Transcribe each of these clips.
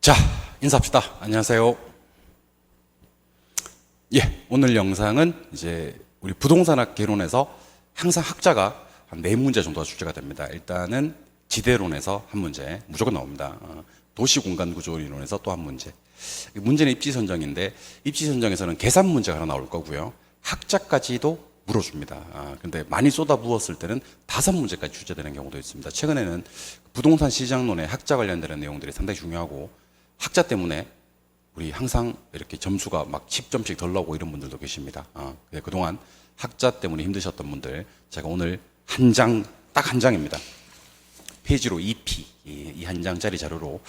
자, 인사합시다. 안녕하세요. 예, 오늘 영상은 이제 우리 부동산학 개론에서 항상 학자가 한 4문제 정도가 출제가 됩니다. 일단은 지대론에서 한 문제 무조건 나옵니다. 도시공간구조이론에서 또 한 문제. 문제는 입지선정인데 입지선정에서는 계산 문제가 하나 나올 거고요. 학자까지도 물어줍니다. 근데 많이 쏟아부었을 때는 5문제까지 출제되는 경우도 있습니다. 최근에는 부동산 시장론에 학자 관련되는 내용들이 상당히 중요하고 학자 때문에 우리 항상 이렇게 점수가 막 10점씩 덜 나오고 이런 분들도 계십니다. 그동안 학자 때문에 힘드셨던 분들, 제가 오늘 한 장, 딱 한 장입니다. 페이지로 2P, 이 한 장짜리 자료로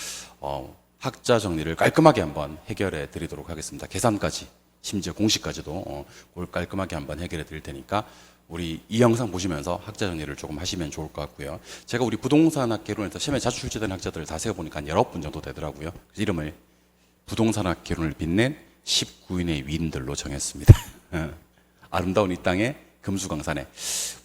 학자 정리를 깔끔하게 한번 해결해 드리도록 하겠습니다. 계산까지, 심지어 공식까지도 그걸 깔끔하게 한번 해결해 드릴 테니까 우리 이 영상 보시면서 학자 정리를 조금 하시면 좋을 것 같고요. 제가 우리 부동산학 개론에서 시험에 자주 출제된 학자들을 다 세어보니까 한 19분 정도 되더라고요. 그래서 이름을 부동산학 개론을 빛낸 19인의 위인들로 정했습니다. 아름다운 이 땅에 금수강산에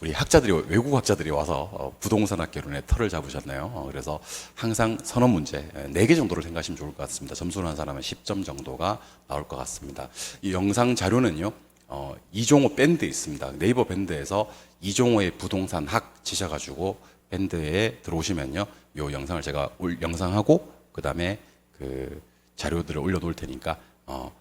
우리 학자들이, 외국 학자들이 와서 부동산학 개론에 털을 잡으셨네요. 그래서 항상 선언 문제 4개 정도를 생각하시면 좋을 것 같습니다. 점수를 한 사람은 10점 정도가 나올 것 같습니다. 이 영상 자료는요, 이종호 밴드 있습니다. 네이버 밴드에서 이종호의 부동산학 치셔가지고 밴드에 들어오시면요, 요 영상을 제가 영상하고 그 다음에 그 자료들을 올려놓을 테니까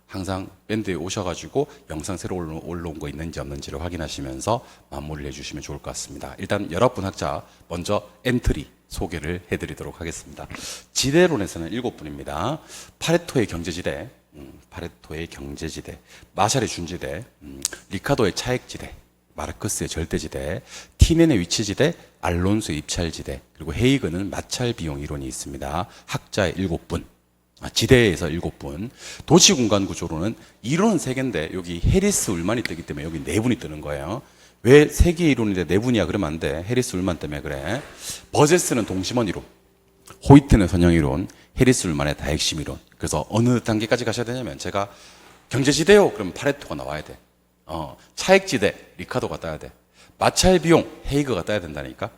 항상 밴드에 오셔가지고 영상 새로 올라온 거 있는지 없는지를 확인하시면서 마무리를 해주시면 좋을 것 같습니다. 일단 19분 학자 먼저 엔트리 소개를 해드리도록 하겠습니다. 지대론에서는 7분입니다. 파레토의 경제지대, 파레토의 경제지대, 마샬의 준지대, 리카도의 차액지대, 마르크스의 절대지대, 티넨의 위치지대, 알론소의 입찰지대, 그리고 헤이그는 마찰비용 이론이 있습니다. 학자의 7분, 지대에서 7분. 도시공간구조로는 이론은 3개인데 여기 해리스 울만이 뜨기 때문에 여기 4분이 뜨는 거예요. 왜 3개 이론인데 4분이야 그러면 안 돼. 해리스 울만 때문에 그래. 버제스는 동심원 이론, 호이트는 선형 이론, 해리스 울만의 다핵심 이론. 그래서 어느 단계까지 가셔야 되냐면, 제가 경제지대요 그러면 파레토가 나와야 돼. 차액지대 리카도가 따야 돼. 마찰비용 헤이그가 따야 된다니까.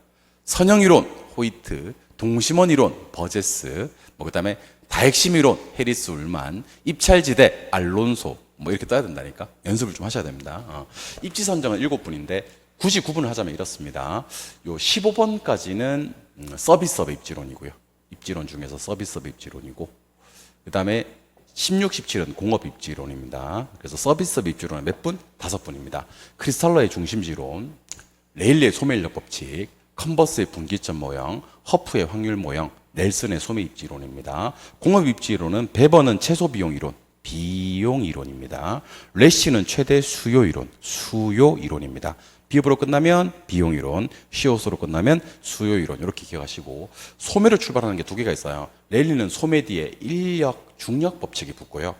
선형 이론 호이트, 동심원 이론 버제스, 그 다음에 다핵심 이론 해리스 울만, 입찰지대 알론소 이렇게 따야 된다니까. 연습을 좀 하셔야 됩니다. 입지 선정은 7분인데 굳이 구분을 하자면 이렇습니다. 요 15번까지는 서비스업 입지론이고요. 입지론 중에서 서비스업 입지론이고, 그 다음에 16, 17은 공업 입지론입니다. 그래서 서비스업 입지론은 몇 분? 5분입니다. 크리스탈러의 중심지론, 레일리의 소매인력 법칙, 컨버스의 분기점 모형, 허프의 확률 모형, 넬슨의 소매 입지론입니다. 공업 입지론은 베버는 최소 비용 이론, 비용 이론입니다. 레시는 최대 수요 이론, 수요 이론입니다. 비읍으로 끝나면 비용 이론, 시옷으로 끝나면 수요 이론, 이렇게 기억하시고, 소매를 출발하는 게 2개가 있어요. 레일리는 소매 뒤에 인력, 중력 법칙이 붙고요.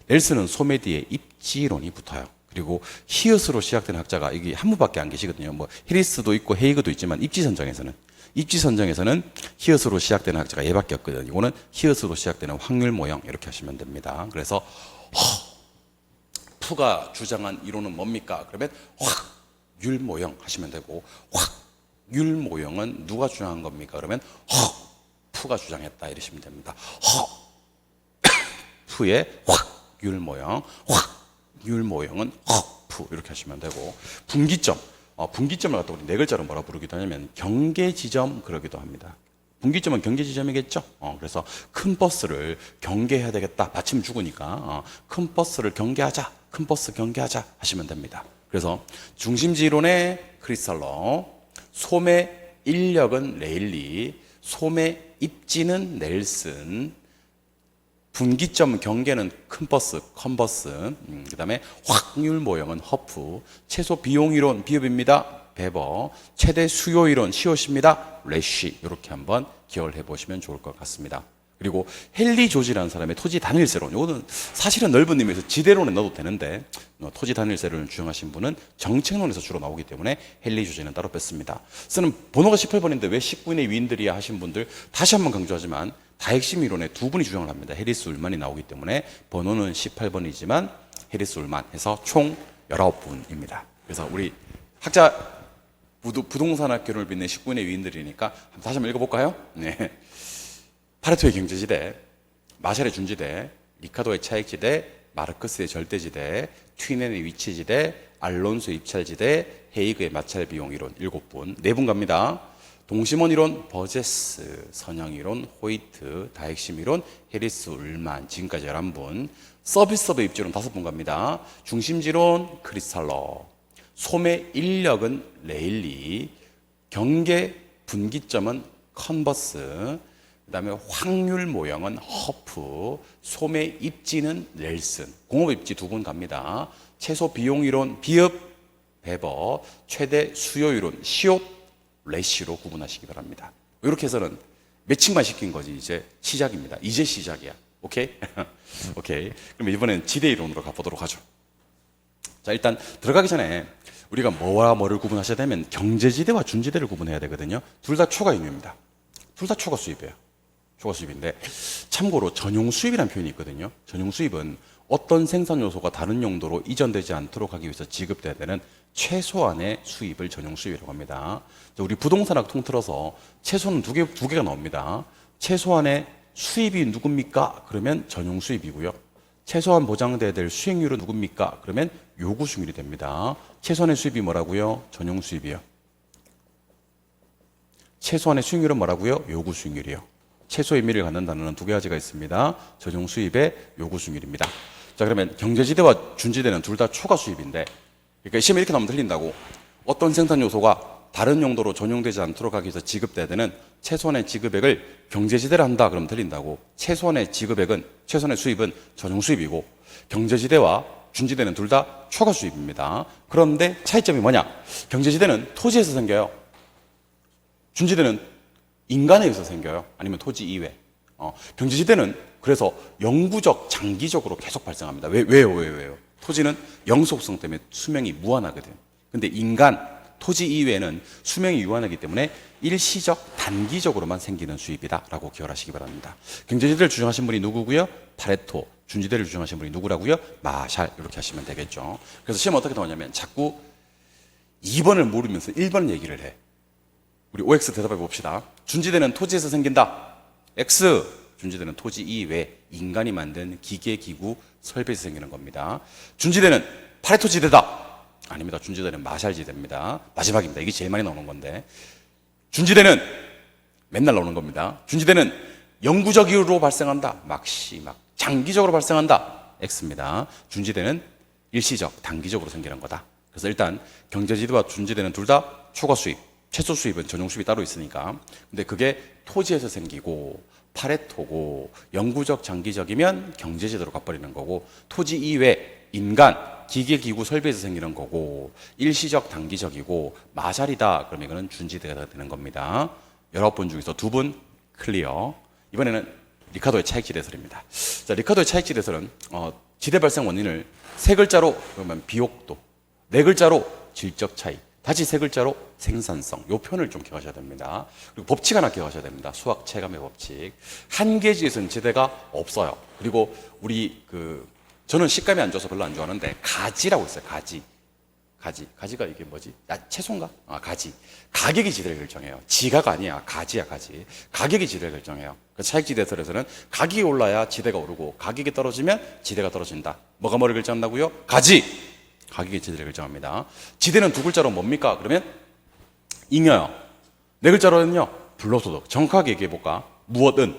넬슨은 소매 뒤에 입지론이 붙어요. 그리고 히읗으로 시작된 학자가 여기 한 분밖에 안 계시거든요. 히리스도 있고 헤이그도 있지만 입지선정에서는 히읗으로 시작되는 학자가 얘밖에 없거든요. 이거는 히읗으로 시작되는 확률 모형, 이렇게 하시면 됩니다. 그래서 푸가 주장한 이론은 뭡니까? 그러면 확률 모형 하시면 되고, 확률 모형은 누가 주장한 겁니까? 그러면 푸가 주장했다 이러시면 됩니다. 푸의 확률 모형, 확률 모형은 푸, 이렇게 하시면 되고, 분기점, 분기점을 갖다 우리 4글자로 뭐라 부르기도 하냐면 경계지점 그러기도 합니다. 분기점은 경계지점이겠죠. 그래서 큰 버스를 경계해야 되겠다. 마침 죽으니까 큰 버스를 경계하자, 큰 버스 경계하자 하시면 됩니다. 그래서 중심지론의 크리스탈러, 소매 인력은 레일리, 소매 입지는 넬슨, 분기점 경계는 큰 버스, 컨버스, 그 다음에 확률 모형은 허프, 최소 비용 이론 비읍입니다. 베버, 최대 수요 이론 시옷입니다. 레쉬. 이렇게 한번 기억을 해보시면 좋을 것 같습니다. 그리고 헨리 조지라는 사람의 토지 단일세론, 이거는 사실은 넓은 의미에서 지대론에 넣어도 되는데 토지 단일세론을 주장하신 분은 정책론에서 주로 나오기 때문에 헨리 조지는 따로 뺐습니다. 쓰는 번호가 18번인데 왜 19인의 위인들이야 하신 분들, 다시 한번 강조하지만 다핵심 이론에 2분이 주장을 합니다. 해리스 울만이 나오기 때문에 번호는 18번이지만 해리스 울만 해서 총 19분입니다. 그래서 우리 학자 부동산학 개론을 빛낸 19인의 위인들이니까 다시 한번 읽어볼까요? 네. 파레토의 경제지대, 마샬의 준지대, 리카도의 차익지대, 마르크스의 절대지대, 튀넨의 위치지대, 알론소의 입찰지대, 헤이그의 마찰 비용 이론 7분, 4분 갑니다. 동심원 이론, 버제스, 선형 이론, 호이트, 다핵심 이론, 해리스, 울만, 지금까지 11분. 서비스업 입지론 5분 갑니다. 중심지론, 크리스탈러, 소매 인력은 레일리, 경계 분기점은 컨버스, 그 다음에 확률 모형은 허프, 소매 입지는 넬슨, 공업 입지 2분 갑니다. 최소 비용 이론, 비읍, 베버, 최대 수요 이론, 시옷, 레시로 구분하시기 바랍니다. 이렇게 해서는 매칭만 시킨 거지 이제 시작입니다. 이제 시작이야. 오케이? 오케이. 그럼 이번엔 지대 이론으로 가보도록 하죠. 자, 일단 들어가기 전에 우리가 뭐와 뭐를 구분하셔야 되면 경제지대와 준지대를 구분해야 되거든요. 둘 다 초과 임유입니다. 둘 다 초과 수입이에요. 초과 수입인데 참고로 전용 수입이라는 표현이 있거든요. 전용 수입은 어떤 생산 요소가 다른 용도로 이전되지 않도록 하기 위해서 지급돼야 되는 최소한의 수입을 전용 수입이라고 합니다. 우리 부동산학 통틀어서 최소는 두 개가 나옵니다. 최소한의 수입이 누굽니까? 그러면 전용 수입이고요. 최소한 보장돼야 될 수익률은 누굽니까? 그러면 요구 수익률이 됩니다. 최소한의 수입이 뭐라고요? 전용 수입이요. 최소한의 수익률은 뭐라고요? 요구 수익률이요. 최소 의미를 갖는 단어는 2 가지가 있습니다. 전용 수입의 요구 수익률입니다. 자, 그러면 경제지대와 준지대는 둘 다 초과 수입인데, 그러니까 시험에 이렇게 나오면 틀린다고. 어떤 생산 요소가 다른 용도로 전용되지 않도록 하기 위해서 지급돼야 되는 최소한의 지급액을 경제지대를 한다 그러면 틀린다고. 최소한의 지급액은, 최소한의 수입은 전용 수입이고 경제지대와 준지대는 둘 다 초과 수입입니다. 그런데 차이점이 뭐냐? 경제지대는 토지에서 생겨요. 준지대는 인간에 의해서 생겨요. 아니면 토지 이외. 경제지대는 그래서 영구적, 장기적으로 계속 발생합니다. 왜요? 토지는 영속성 때문에 수명이 무한하거든. 근데 인간, 토지 이외에는 수명이 유한하기 때문에 일시적, 단기적으로만 생기는 수입이다라고 기억하시기 바랍니다. 경제지대를 주장하신 분이 누구고요? 파레토. 준지대를 주장하신 분이 누구라고요? 마샬. 이렇게 하시면 되겠죠. 그래서 시험 어떻게 나오냐면 자꾸 2번을 모르면서 1번 얘기를 해. 우리 OX 대답해 봅시다. 준지대는 토지에서 생긴다. X. 준지대는 토지 이외 인간이 만든 기계, 기구, 설비에서 생기는 겁니다. 준지대는 파레토 지대다. 아닙니다. 준지대는 마샬 지대입니다. 마지막입니다. 이게 제일 많이 나오는 건데. 준지대는 맨날 나오는 겁니다. 준지대는 영구적 이유로 발생한다. 장기적으로 발생한다. X입니다. 준지대는 일시적, 단기적으로 생기는 거다. 그래서 일단 경제지대와 준지대는 둘 다 초과 수입, 최소 수입은 전용 수입이 따로 있으니까. 근데 그게 토지에서 생기고 파레토고 영구적, 장기적이면 경제지대로 가버리는 거고, 토지 이외 인간, 기계, 기구, 설비에서 생기는 거고, 일시적, 단기적이고 마샬이다. 그러면 이거는 준지대가 되는 겁니다. 19분 중에서 2분 클리어. 이번에는 리카도의 차익지대설입니다. 자, 리카도의 차익지대설은 지대 발생 원인을 3글자로 그러면 비옥도, 4글자로 질적 차이, 다시 3글자로 생산성. 요 표현을 좀 기억하셔야 됩니다. 그리고 법칙 하나 기억하셔야 됩니다. 수학 체감의 법칙. 한 개지에서는 지대가 없어요. 그리고 우리 저는 식감이 안 좋아서 별로 안 좋아하는데 가지라고 있어요. 가지가 이게 뭐지? 채소인가? 가지. 가격이 지대를 결정해요. 지가가 아니야. 가지야, 가지. 가격이 지대를 결정해요. 차익지대설에서는 가격이 올라야 지대가 오르고 가격이 떨어지면 지대가 떨어진다. 뭐가 뭐를 결정한다고요? 가지. 가격이 지대를 결정합니다. 지대는 2글자로 뭡니까? 그러면 잉여요. 4글자로는요. 불로소득. 정확하게 얘기해볼까? 무엇은?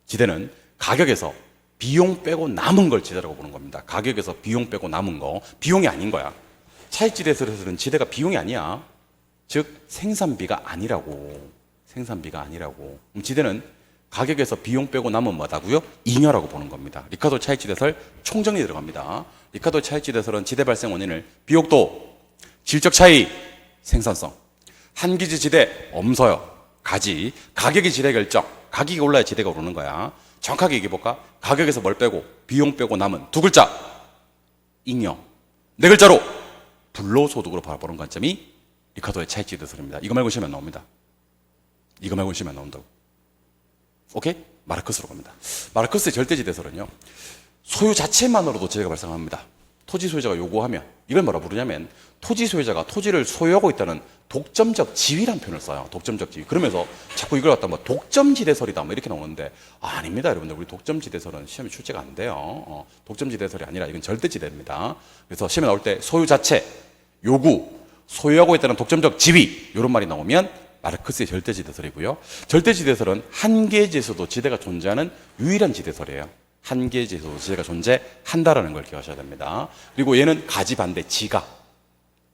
지대는 가격에서 비용 빼고 남은 걸 지대라고 보는 겁니다. 가격에서 비용 빼고 남은 거. 비용이 아닌 거야. 차익지대설에서는 지대가 비용이 아니야. 즉 생산비가 아니라고. 그럼 지대는 가격에서 비용 빼고 남은 뭐다고요? 잉여라고 보는 겁니다. 리카도 차익지대설 총정리 들어갑니다. 리카도 차익지대설은 지대 발생 원인을 비옥도, 질적 차이, 생산성, 한기지 지대, 엄서요, 가지, 가격이 지대 결정. 가격이 올라야 지대가 오르는 거야. 정확하게 얘기해볼까? 가격에서 뭘 빼고 비용 빼고 남은 2글자 잉여, 4글자로 불로소득으로 바라보는 관점이 리카도의 차익지대설입니다. 이거 말고 시험에 안 나옵니다. 이거 말고 시험에 안 나온다고. 오케이? 마르크스로 갑니다. 마르크스의 절대지대설은요, 소유 자체만으로도 지대가 발생합니다. 토지 소유자가 요구하면 이걸 뭐라 부르냐면 토지 소유자가 토지를 소유하고 있다는 독점적 지위란 표현을 써요. 독점적 지위. 그러면서 자꾸 이걸 갖다 뭐 독점지대설이다 뭐 이렇게 나오는데 아닙니다, 여러분들. 우리 독점지대설은 시험에 출제가 안 돼요. 독점지대설이 아니라 이건 절대지대입니다. 그래서 시험에 나올 때 소유 자체, 요구, 소유하고 있다는 독점적 지위 이런 말이 나오면 마르크스의 절대지대설이고요. 절대지대설은 한계지에서도 지대가 존재하는 유일한 지대설이에요. 한계지에서도 지대가 존재한다라는 걸 기억하셔야 됩니다. 그리고 얘는 가지 반대 지가.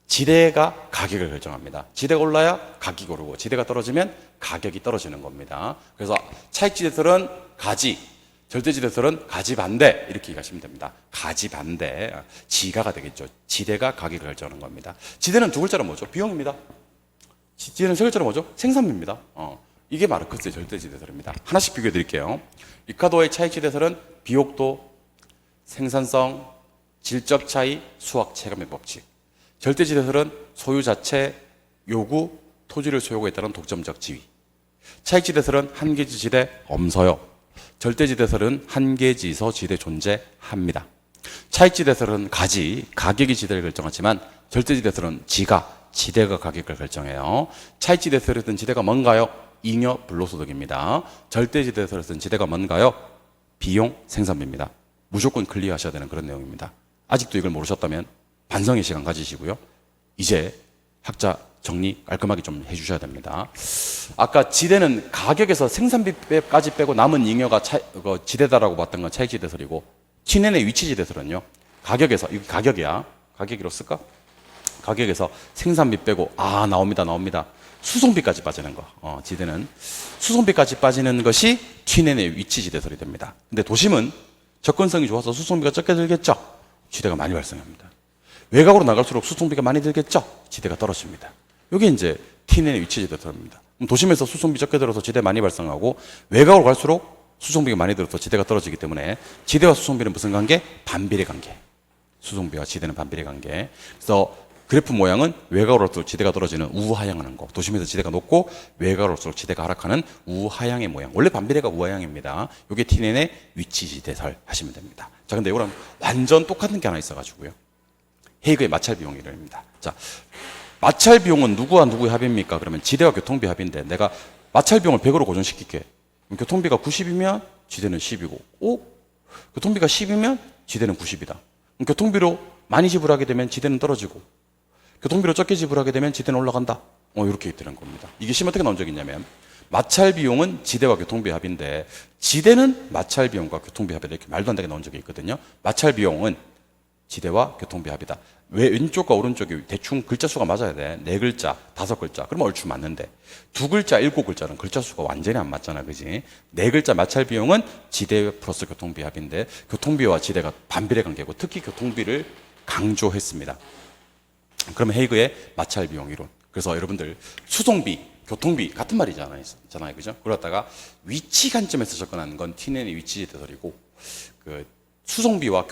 지대가 가격을 결정합니다. 지대가 올라야 가격이 오르고 지대가 떨어지면 가격이 떨어지는 겁니다. 그래서 차익지대설은 가지, 절대지대설은 가지 반대 이렇게 얘기하시면 됩니다. 가지 반대, 지가가 되겠죠. 지대가 가격을 결정하는 겁니다. 지대는 두 글자로 뭐죠? 비용입니다. 지대는 세 글자로 뭐죠? 생산비입니다. 이게 마르크스의 절대지대설입니다. 하나씩 비교해 드릴게요. 리카도의 차익지대설은 비옥도, 생산성, 질적 차이, 수학 체감의 법칙. 절대지대설은 소유 자체, 요구, 토지를 소유하고 있다는 독점적 지위. 차익지대설은 한계지 지대, 엄서요. 절대지대설은 한계지에서 지대 존재합니다. 차익지대설은 가지, 가격이 지대를 결정하지만 절대지대설은 지가, 지대가 가격을 결정해요. 차익지대설에서는 지대가 뭔가요? 잉여 불로소득입니다. 절대지대설에서는 지대가 뭔가요? 비용 생산비입니다. 무조건 클리어하셔야 되는 그런 내용입니다. 아직도 이걸 모르셨다면 반성의 시간 가지시고요. 이제 학자 정리 깔끔하게 좀 해주셔야 됩니다. 아까 지대는 가격에서 생산비까지 빼고 남은 잉여가 지대다라고 봤던 건 차익지대설이고 T년의 위치지대설은요. 가격에서, 이게 가격이야. 가격이로 쓸까? 가격에서 생산비 빼고 나옵니다. 수송비까지 빠지는 거. 지대는 수송비까지 빠지는 것이 T년의 위치지대설이 됩니다. 근데 도심은 접근성이 좋아서 수송비가 적게 들겠죠. 지대가 많이 발생합니다. 외곽으로 나갈수록 수송비가 많이 들겠죠. 지대가 떨어집니다. 이게 이제 T년의 위치지대설입니다. 도심에서 수송비 적게 들어서 지대 많이 발생하고 외곽으로 갈수록 수송비가 많이 들어서 지대가 떨어지기 때문에 지대와 수송비는 무슨 관계? 반비례 관계. 수송비와 지대는 반비례 관계. 그래서 그래프 모양은 외곽으로 갈수록 지대가 떨어지는 우하향하는 거. 도심에서 지대가 높고 외곽으로 갈수록 지대가 하락하는 우하향의 모양. 원래 반비례가 우하향입니다. 이게 T년의 위치지대설 하시면 됩니다. 자, 근데 이거랑 완전 똑같은 게 하나 있어가지고요. 헤이그의 마찰 비용이랍니다. 자, 마찰 비용은 누구와 누구의 합입니까? 그러면 지대와 교통비 합인데 내가 마찰 비용을 100으로 고정시킬게. 교통비가 90이면 지대는 10이고, 교통비가 10이면 지대는 90이다. 교통비로 많이 지불하게 되면 지대는 떨어지고, 교통비로 적게 지불하게 되면 지대는 올라간다. 이렇게 되는 겁니다. 이게 시험 어떻게 나온 적이 있냐면, 마찰 비용은 지대와 교통비 합인데, 지대는 마찰 비용과 교통비 합이다. 이렇게 말도 안 되게 나온 적이 있거든요. 마찰 비용은 지대와 교통비 합이다. 왜 왼쪽과 오른쪽이 대충 글자 수가 맞아야 돼. 4글자, 5글자. 그러면 얼추 맞는데 2글자, 7글자는 글자 수가 완전히 안 맞잖아. 그지? 4글자 마찰 비용은 지대 플러스 교통비 합인데 교통비와 지대가 반비례 관계고 특히 교통비를 강조했습니다. 그러면 헤이그의 마찰 비용 이론. 그래서 여러분들 수송비, 교통비 같은 말이잖아요. 그죠? 그러다가 위치 관점에서 접근하는 건 T년의 위치지대설이고 수송비와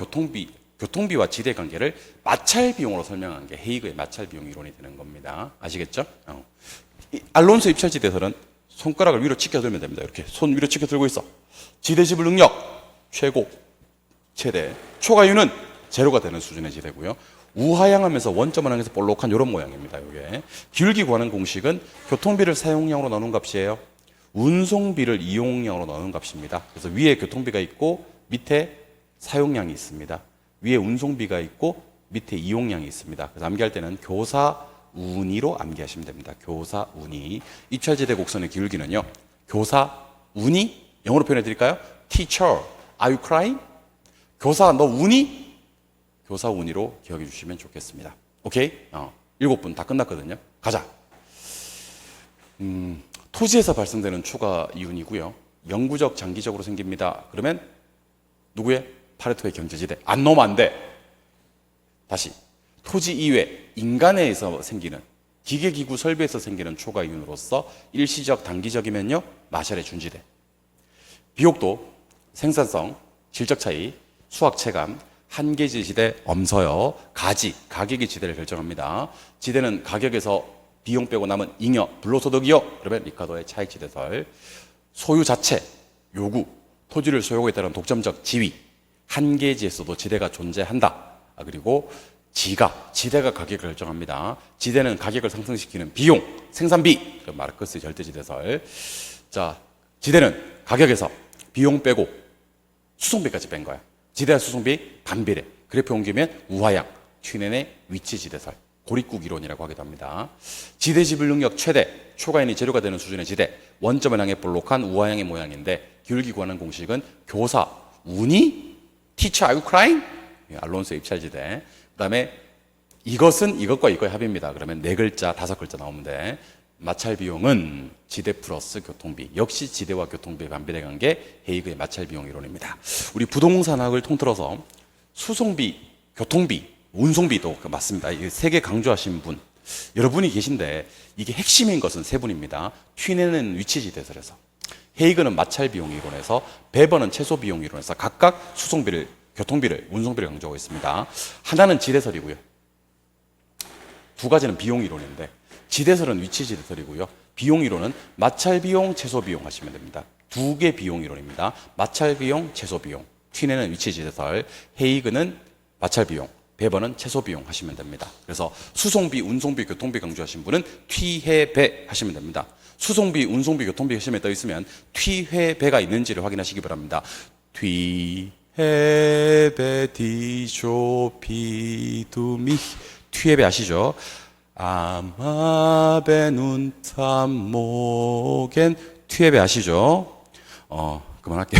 교통비와 지대 관계를 마찰 비용으로 설명한 게 헤이그의 마찰 비용 이론이 되는 겁니다. 아시겠죠? 알론소 입찰지대설은 손가락을 위로 치켜 들면 됩니다. 이렇게 손 위로 치켜 들고 있어. 지대 지불 능력 최고, 최대. 초과유는 제로가 되는 수준의 지대고요. 우하향하면서 원점을 향해서 볼록한 이런 모양입니다. 이게 기울기 구하는 공식은 교통비를 사용량으로 나눈 값이에요. 운송비를 이용량으로 나눈 값입니다. 그래서 위에 교통비가 있고 밑에 사용량이 있습니다. 위에 운송비가 있고 밑에 이용량이 있습니다. 그래서 암기할 때는 교사운이로 암기하시면 됩니다. 교사운이. 입찰지대 곡선의 기울기는요. 교사운이 영어로 표현해 드릴까요? Teacher, are you crying? 교사 너 우니? 교사운이로 기억해 주시면 좋겠습니다. 오케이? 7분 다 끝났거든요. 가자. 토지에서 발생되는 초과 이윤이고요. 영구적 장기적으로 생깁니다. 그러면 누구의? 파레토의 경제지대. 안 넣으면 안 돼. 다시. 토지 이외 인간에서 생기는 기계기구 설비에서 생기는 초과 이윤으로서 일시적 단기적이면요. 마샬의 준지대. 비옥도, 생산성, 질적 차이, 수학 체감, 한계지 지대, 엄서요, 가지, 가격이 지대를 결정합니다. 지대는 가격에서 비용 빼고 남은 잉여, 불로소득이요. 그러면 리카도의 차익지대설. 소유 자체, 요구, 토지를 소유하고 있다는 독점적 지위, 한계지에서도 지대가 존재한다. 그리고 지대가 가격을 결정합니다. 지대는 가격을 상승시키는 비용, 생산비, 마르크스의 절대지대설. 자, 지대는 가격에서 비용 빼고 수송비까지 뺀 거야. 지대와 수송비 반비례. 그래프 옮기면 우하향, 튜넨의 위치지대설, 고립국 이론이라고 하기도 합니다. 지대 지불 능력 최대, 초과인이 재료가 되는 수준의 지대, 원점을 향해 볼록한 우하향의 모양인데 기울기 구하는 공식은 교사, 운이? Teacher, are you crying? 알론소의 입찰지대. 그 다음에 이것은 이것과 이거의 합입니다. 그러면 4글자, 5글자 나오는데 마찰 비용은 지대 플러스 교통비. 역시 지대와 교통비의 반비례 관계, 헤이그의 마찰 비용 이론입니다. 우리 부동산학을 통틀어서 수송비, 교통비, 운송비도 맞습니다. 이 3개 강조하신 분 여러분이 계신데 이게 핵심인 것은 3분입니다. 튀네는 위치지대설에서, 헤이그는 마찰 비용 이론에서, 베버는 최소 비용 이론에서 각각 수송비를, 교통비를, 운송비를 강조하고 있습니다. 하나는 지대설이고요. 2가지는 비용 이론인데 지대설은 위치지대설이고요. 비용 이론은 마찰 비용, 최소 비용 하시면 됩니다. 2개 비용 이론입니다. 마찰 비용, 최소 비용. 튀네는 위치지대설, 헤이그는 마찰 비용, 베버는 최소 비용 하시면 됩니다. 그래서 수송비, 운송비, 교통비 강조하신 분은 튀해배 하시면 됩니다. 수송비, 운송비, 교통비 시험에 떠 있으면 튀해배가 있는지를 확인하시기 바랍니다. 튀해배 디쇼피두미, 튀해배 아시죠? 아마베 눈탐모겐, 튀해배 아시죠? 그만할게요.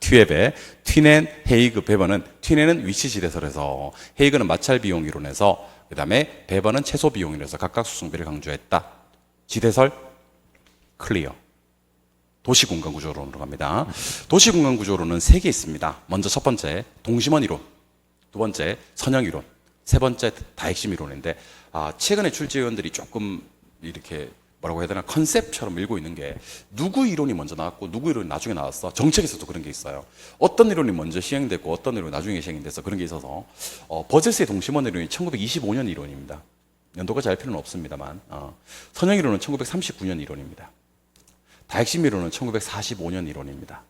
튀해배, 튀넨, 헤이그, 베버는, 튀넨은 위치지대설에서, 헤이그는 마찰 비용 이론에서, 그 다음에 베버는 최소 비용 이론에서 각각 수송비를 강조했다. 지대설 클리어. 도시공간 구조론으로 갑니다. 도시공간 구조론은 3개 있습니다. 먼저 첫 번째 동심원 이론, 두 번째 선형 이론, 세 번째 다핵심 이론인데, 최근에 출제위원들이 조금 이렇게 뭐라고 해야 되나, 컨셉처럼 밀고 있는 게 누구 이론이 먼저 나왔고 누구 이론이 나중에 나왔어. 정책에서도 그런 게 있어요. 어떤 이론이 먼저 시행됐고 어떤 이론이 나중에 시행이 돼서 그런 게 있어서, 버제스의 동심원 이론이 1925년 이론입니다. 연도가 잘 필요는 없습니다만, 선형 이론은 1939년 이론입니다. 다핵심 이론은 1945년 이론입니다.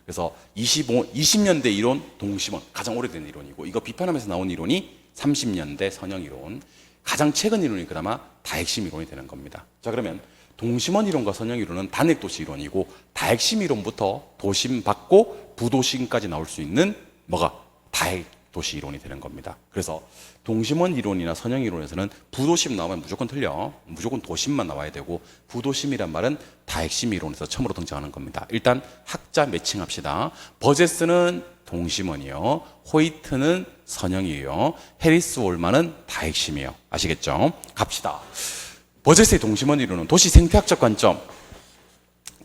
그래서 20년대 이론 동심원, 가장 오래된 이론이고, 이거 비판하면서 나온 이론이 30년대 선형 이론, 가장 최근 이론이 그나마 다핵심 이론이 되는 겁니다. 자, 그러면 동심원 이론과 선형 이론은 단핵도시 이론이고, 다핵심 이론부터 도심 받고 부도심까지 나올 수 있는 뭐가 다핵도시 이론이 되는 겁니다. 그래서 동심원 이론이나 선형 이론에서는 부도심 나오면 무조건 틀려. 무조건 도심만 나와야 되고, 부도심이란 말은 다핵심 이론에서 처음으로 등장하는 겁니다. 일단 학자 매칭합시다. 버제스는 동심원이요, 호이트는 선형이에요, 해리스 월만은 다핵심이에요. 아시겠죠? 갑시다. 버제스의 동심원 이론은 도시 생태학적 관점,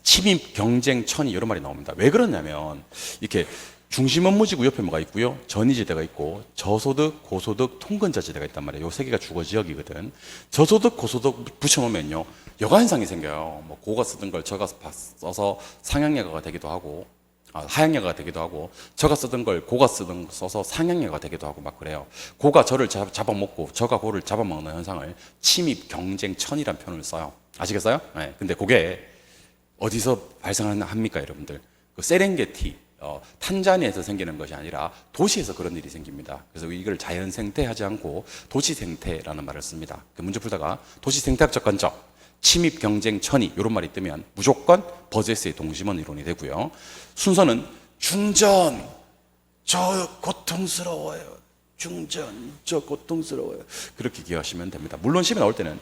침입, 경쟁, 천이 이런 말이 나옵니다. 왜 그러냐면 이렇게 중심 업무지구 옆에 뭐가 있고요, 전이지대가 있고, 저소득, 고소득, 통근자지대가 있단 말이에요. 요 3개가 주거 지역이거든. 저소득, 고소득 붙여놓으면요, 여가현상이 생겨요. 뭐 고가 쓰던 걸 저가 써서 상향여가가 되기도 하고, 하향여가가 되기도 하고, 저가 쓰던 걸 고가 써서 상향여가가 되기도 하고 막 그래요. 고가 저를 잡아먹고 저가 고를 잡아먹는 현상을 침입, 경쟁, 천이란 표현을 써요. 아시겠어요? 네. 근데 그게 어디서 발생합니까, 여러분들? 그 세렝게티, 탄자니아에서 생기는 것이 아니라 도시에서 그런 일이 생깁니다. 그래서 이걸 자연 생태하지 않고 도시 생태라는 말을 씁니다. 그 문제 풀다가 도시 생태학적 관점, 침입, 경쟁, 천이 이런 말이 뜨면 무조건 버제스의 동심원 이론이 되고요. 순서는 중전, 저 고통스러워요. 중전, 저 고통스러워요. 그렇게 기억하시면 됩니다. 물론 시험에 나올 때는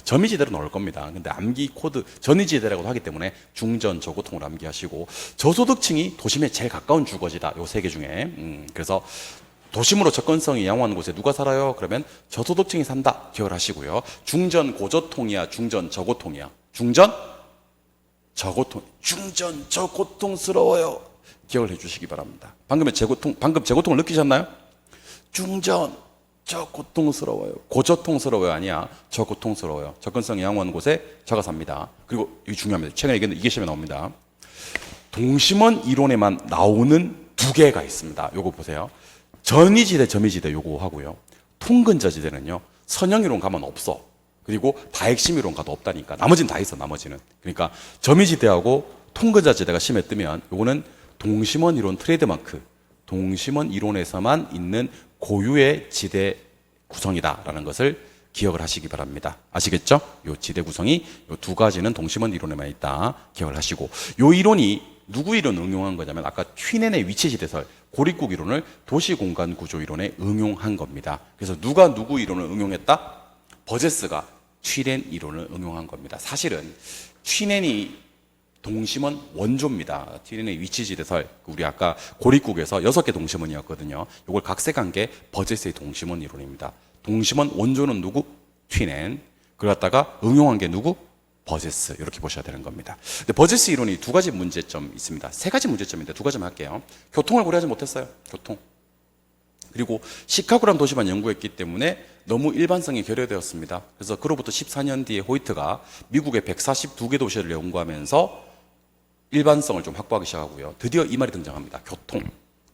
점이지대로 나올 겁니다. 근데 암기 코드 전이지대라고도 하기 때문에 중전, 저고통을 암기하시고, 저소득층이 도심에 제일 가까운 주거지다. 요 3개 중에. 그래서 도심으로 접근성이 양호한 곳에 누가 살아요? 그러면 저소득층이 산다. 기억을 하시고요. 중전 고저통이야, 중전 저고통이야? 중전 저고통. 중전 저고통스러워요. 기억을 해주시기 바랍니다. 방금 제고통을 느끼셨나요? 중전 저 고통스러워요. 고저통스러워요 아니야. 저 고통스러워요. 접근성이 양호한 곳에 저가 삽니다. 그리고 이게 중요합니다. 최근에 이게 시험에 나옵니다. 동심원 이론에만 나오는 2개가 있습니다. 요거 보세요. 전이지대, 점이지대 요거 하고요. 통근자지대는요, 선형 이론 가면 없어. 그리고 다핵심 이론 가도 없다니까. 나머지는 다 있어, 나머지는. 그러니까 점이지대하고 통근자지대가 시험에 뜨면 요거는 동심원 이론 트레이드마크, 동심원 이론에서만 있는 고유의 지대 구성이다라는 것을 기억을 하시기 바랍니다. 아시겠죠? 요 지대 구성이 요 두 가지는 동심원 이론에만 있다. 기억을 하시고, 요 이론이 누구 이론 응용한 거냐면 아까 튀넨의 위치 지대설 고립국 이론을 도시 공간 구조 이론에 응용한 겁니다. 그래서 누가 누구 이론을 응용했다? 버제스가 튀넨 이론을 응용한 겁니다. 사실은 튀넨이 동심원 원조입니다. 튀넨의 위치 지대설, 우리 아까 고립국에서 6개 동심원이었거든요. 이걸 각색한 게 버제스의 동심원 이론입니다. 동심원 원조는 누구? 튀넨. 그걸 갖다가 응용한 게 누구? 버제스. 이렇게 보셔야 되는 겁니다. 근데 버제스 이론이 두 가지 문제점이 있습니다. 세 가지 문제점인데 두 가지만 할게요. 교통을 고려하지 못했어요. 교통. 그리고 시카고라는 도시만 연구했기 때문에 너무 일반성이 결여되었습니다. 그래서 그로부터 14년 뒤에 호이트가 미국의 142개 도시를 연구하면서 일반성을 좀 확보하기 시작하고요. 드디어 이 말이 등장합니다. 교통,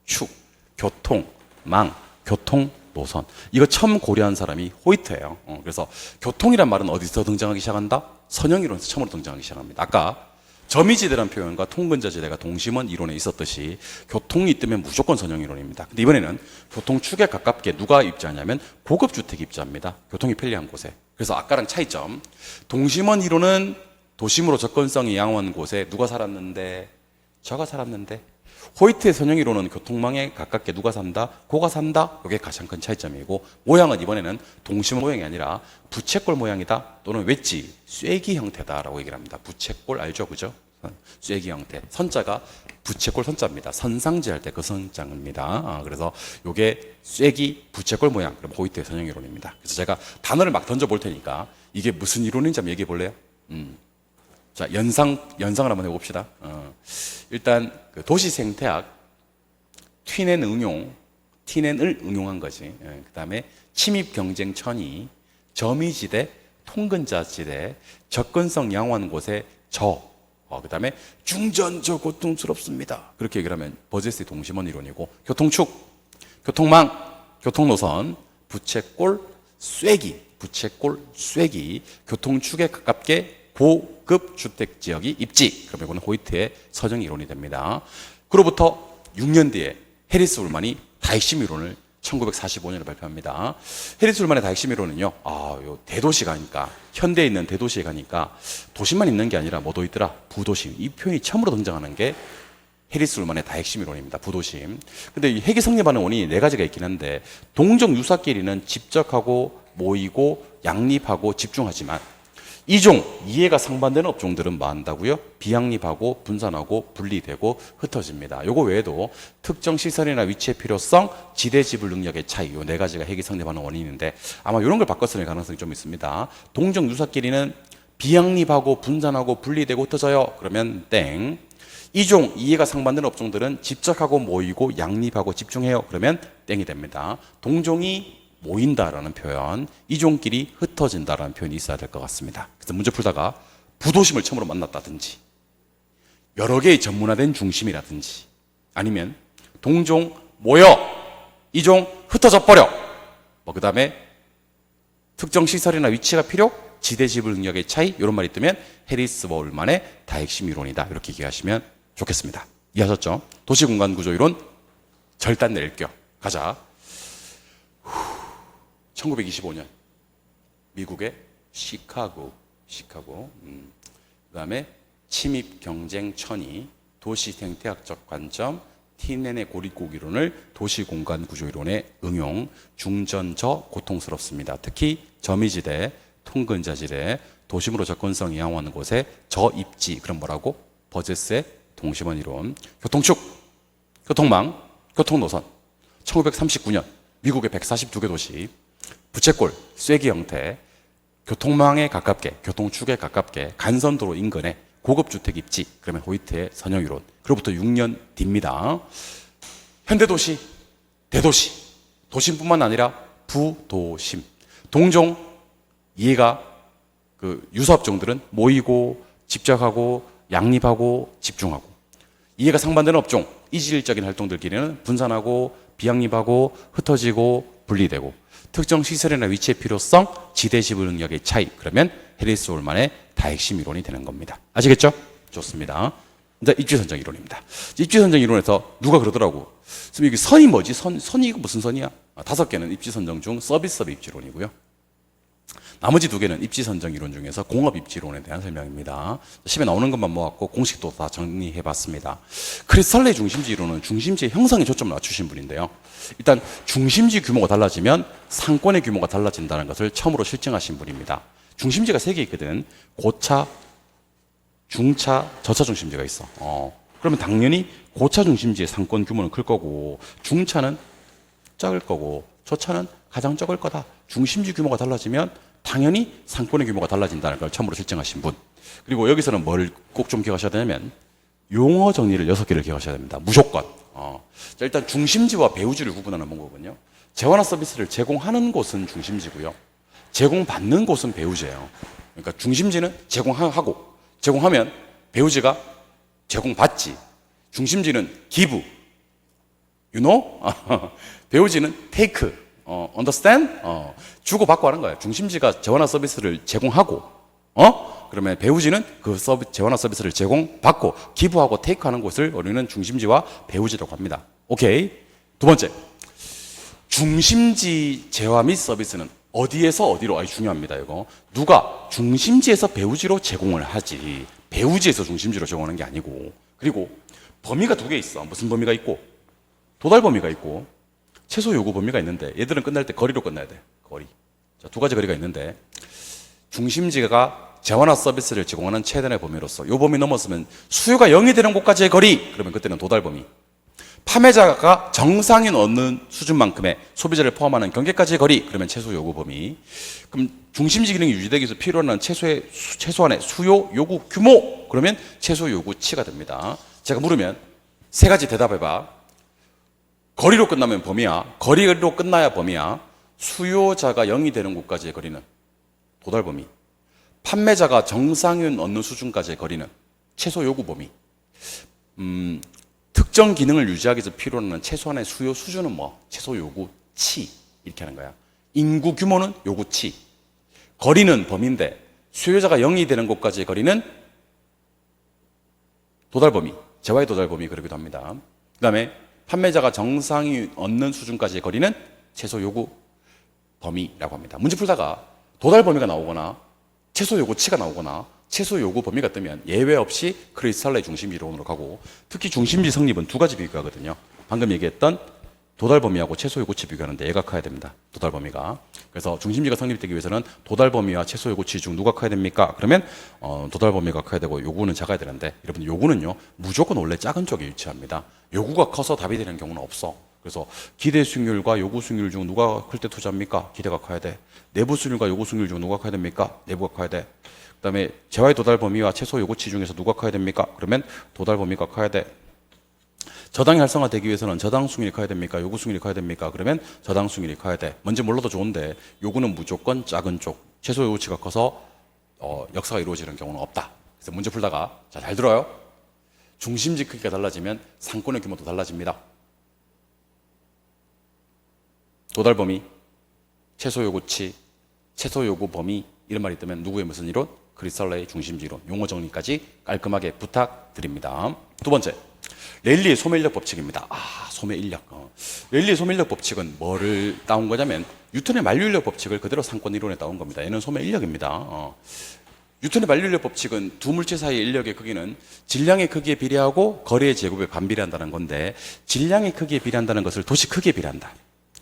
축, 교통, 망, 교통, 노선. 이거 처음 고려한 사람이 호이트예요. 그래서 교통이란 말은 어디서 등장하기 시작한다? 선형 이론에서 처음으로 등장하기 시작합니다. 아까 점이지대라는 표현과 통근자지대가 동심원 이론에 있었듯이 교통이 뜨면 무조건 선형 이론입니다. 근데 이번에는 교통축에 가깝게 누가 입지하냐면 고급주택이 입지합니다. 교통이 편리한 곳에. 그래서 아까랑 차이점. 동심원 이론은 도심으로 접근성이 양호한 곳에 누가 살았는데? 저가 살았는데. 호이트의 선형 이론은 교통망에 가깝게 누가 산다? 고가 산다? 이게 가장 큰 차이점이고, 모양은 이번에는 동심원 모양이 아니라 부채꼴 모양이다 또는 웨지, 쐐기 형태다라고 얘기를 합니다. 부채꼴 알죠? 그죠? 쐐기 형태. 선자가 부채꼴 선자입니다. 선상지 할 때 그 선자입니다. 그래서 이게 쐐기 부채꼴 모양. 그럼 호이트의 선형 이론입니다. 그래서 제가 단어를 막 던져 볼 테니까 이게 무슨 이론인지 한번 얘기해 볼래요? 자, 연상을 한번 해봅시다. 일단, 그 도시 생태학, 튀넨을 응용한 거지. 그 다음에 침입 경쟁 천이, 점이지대, 통근자지대, 접근성 양호한 곳에 그 다음에 중전저 고통스럽습니다. 그렇게 얘기를 하면 버제스의 동심원 이론이고, 교통축, 교통망, 교통노선, 부채꼴, 쐐기, 교통축에 가깝게 고급 주택 지역이 입지. 그러면 이거는 호이트의 선형 이론이 됩니다. 그로부터 6년 뒤에 해리스 울만이 다핵심 이론을 1945년에 발표합니다. 해리스 울만의 다핵심 이론은요, 요 대도시 가니까, 현대에 있는 대도시에 가니까 도시만 있는 게 아니라 뭐도 있더라? 부도심. 이 표현이 처음으로 등장하는 게 해리스 울만의 다핵심 이론입니다. 부도심. 근데 이 핵이 성립하는 원인이 네 가지가 있긴 한데, 동적 유사끼리는 집적하고 모이고 양립하고 집중하지만, 이종, 이해가 상반되는 업종들은 뭐 한다고요? 비양립하고 분산하고 분리되고 흩어집니다. 요거 외에도 특정 시설이나 위치의 필요성, 지대 지불 능력의 차이, 요 네 가지가 핵이 성립하는 원인인데 아마 이런 걸 바꿨을 가능성이 좀 있습니다. 동적 유사끼리는 비양립하고 분산하고 분리되고 흩어져요. 그러면 땡. 이종, 이해가 상반되는 업종들은 집적하고 모이고 양립하고 집중해요. 그러면 땡이 됩니다. 동종이 모인다라는 표현, 이종끼리 흩어진다라는 표현이 있어야 될 것 같습니다. 그래서 문제 풀다가 부도심을 처음으로 만났다든지, 여러 개의 전문화된 중심이라든지, 아니면 동종 모여, 이종 흩어져 버려, 그 다음에 특정 시설이나 위치가 필요, 지대 지불 능력의 차이, 이런 말이 뜨면 해리스 울만의 다핵심 이론이다. 이렇게 이해하시면 좋겠습니다. 이해하셨죠? 도시공간 구조 이론 절단 내릴게요. 가자. 1925년 미국의 시카고. 그 다음에 침입 경쟁 천이, 도시 생태학적 관점, 튀넨의 고립국 이론을 도시 공간 구조 이론에 응용, 중전저 고통스럽습니다. 특히 점이지대, 통근자지대, 도심으로 접근성이 양호한 곳에 저입지, 그럼 뭐라고? 버제스의 동심원 이론. 교통축, 교통망, 교통노선. 1939년 미국의 142개 도시, 부채꼴, 쐐기 형태, 교통망에 가깝게, 교통축에 가깝게, 간선도로 인근에 고급주택 입지. 그러면 호이트의 선형 이론. 그로부터 6년 뒤입니다. 현대도시, 대도시, 도심뿐만 아니라 부도심. 동종, 이해가 유사업종들은 모이고, 집적하고, 양립하고, 집중하고. 이해가 상반되는 업종, 이질적인 활동들끼리는 분산하고, 비양립하고, 흩어지고, 분리되고. 특정 시설이나 위치의 필요성, 지대 지불 능력의 차이. 그러면 해리스 울만의 다핵심 이론이 되는 겁니다. 아시겠죠? 좋습니다. 이제 입지 선정 이론입니다. 입지 선정 이론에서 누가 그러더라고. 그럼 여기 선이 뭐지? 선이 이거 무슨 선이야? 5개는 입지 선정 중 서비스업 입지론이고요. 나머지 2개는 입지 선정 이론 중에서 공업 입지론에 대한 설명입니다. 시험에 나오는 것만 모았고 공식도 다 정리해 봤습니다. 크리스탈레이 중심지 이론은 중심지의 형성에 초점을 맞추신 분인데요. 일단 중심지 규모가 달라지면 상권의 규모가 달라진다는 것을 처음으로 실증하신 분입니다. 중심지가 3개 있거든. 고차, 중차, 저차 중심지가 있어. 그러면 당연히 고차 중심지의 상권 규모는 클 거고 중차는 작을 거고 저차는 가장 적을 거다. 중심지 규모가 달라지면 당연히 상권의 규모가 달라진다는 걸 처음으로 실증하신 분. 그리고 여기서는 뭘 꼭 좀 기억하셔야 되냐면 용어 정리를 6개를 기억하셔야 됩니다. 무조건. 자, 일단 중심지와 배후지를 구분하는 방법은요. 재화나 서비스를 제공하는 곳은 중심지고요. 제공받는 곳은 배후지예요. 그러니까 중심지는 제공하고 제공하면 배후지가 제공받지. 중심지는 give. You know? 배후지는 take. understand? 주고 받고 하는 거예요. 중심지가 재화나 서비스를 제공하고, 그러면 배후지는 그 재화나 서비스를 제공받고, 기부하고 테이크 하는 곳을 우리는 중심지와 배후지라고 합니다. 오케이. 2번째. 중심지 재화 및 서비스는 어디에서 어디로, 중요합니다, 이거. 누가 중심지에서 배후지로 제공을 하지, 배후지에서 중심지로 제공하는 게 아니고, 그리고 범위가 2개 있어. 무슨 범위가 있고? 도달 범위가 있고, 최소 요구 범위가 있는데 얘들은 끝날 때 거리로 끝나야 돼. 거리. 자, 2가지 거리가 있는데 중심지가 재화나 서비스를 제공하는 최대의 범위로서 요 범위 넘었으면 수요가 0이 되는 곳까지의 거리. 그러면 그때는 도달 범위. 판매자가 정상인 얻는 수준만큼의 소비자를 포함하는 경계까지의 거리. 그러면 최소 요구 범위. 그럼 중심지 기능이 유지되기 위해서 필요한 최소한의 수요 요구 규모. 그러면 최소 요구치가 됩니다. 제가 물으면 3가지 대답해봐. 거리로 끝나면 범위야. 거리로 끝나야 범위야. 수요자가 0이 되는 곳까지의 거리는 도달 범위. 판매자가 정상인 얻는 수준까지의 거리는 최소 요구 범위. 특정 기능을 유지하기 위해서 필요한 최소한의 수요 수준은 뭐? 최소 요구치. 이렇게 하는 거야. 인구 규모는 요구치. 거리는 범위인데 수요자가 0이 되는 곳까지의 거리는 도달 범위. 재화의 도달 범위 그러기도 합니다. 그 다음에 판매자가 정상이 얻는 수준까지의 거리는 최소 요구 범위라고 합니다. 문제 풀다가 도달 범위가 나오거나 최소 요구치가 나오거나 최소 요구 범위가 뜨면 예외 없이 크리스탈레이 중심지 이론으로 가고 특히 중심지 성립은 2가지 비교하거든요. 방금 얘기했던 도달 범위하고 최소 요구치 비교하는데 얘가 커야 됩니다. 도달 범위가. 그래서 중심지가 성립되기 위해서는 도달 범위와 최소 요구치 중 누가 커야 됩니까? 그러면 도달 범위가 커야 되고 요구는 작아야 되는데 여러분 요구는요 무조건 원래 작은 쪽에 위치합니다. 요구가 커서 답이 되는 경우는 없어. 그래서 기대 수익률과 요구 수익률 중 누가 클 때 투자합니까? 기대가 커야 돼. 내부 수익률과 요구 수익률 중 누가 커야 됩니까? 내부가 커야 돼. 그다음에 재화의 도달 범위와 최소 요구치 중에서 누가 커야 됩니까? 그러면 도달 범위가 커야 돼. 저당이 활성화되기 위해서는 저당 수익률이 커야 됩니까? 요구 수익률이 커야 됩니까? 그러면 저당 수익률이 커야 돼. 뭔지 몰라도 좋은데 요구는 무조건 작은 쪽. 최소 요구치가 커서 역사가 이루어지는 경우는 없다. 그래서 문제 풀다가 잘 들어요. 중심지 크기가 달라지면 상권의 규모도 달라집니다. 도달 범위, 최소 요구치, 최소 요구 범위 이런 말이 뜨면 누구의 무슨 이론? 크리스탈레이 중심지 이론. 용어 정리까지 깔끔하게 부탁드립니다. 2번째. 랠리의 소매인력 법칙입니다. 소매인력. 랠리의 소매인력 법칙은 뭐를 따온 거냐면 뉴턴의 만류인력 법칙을 그대로 상권 이론에 따온 겁니다. 얘는 소매인력입니다. 뉴턴의 만류인력 법칙은 두 물체 사이의 인력의 크기는 질량의 크기에 비례하고 거리의 제곱에 반비례한다는 건데 질량의 크기에 비례한다는 것을 도시 크기에 비례한다.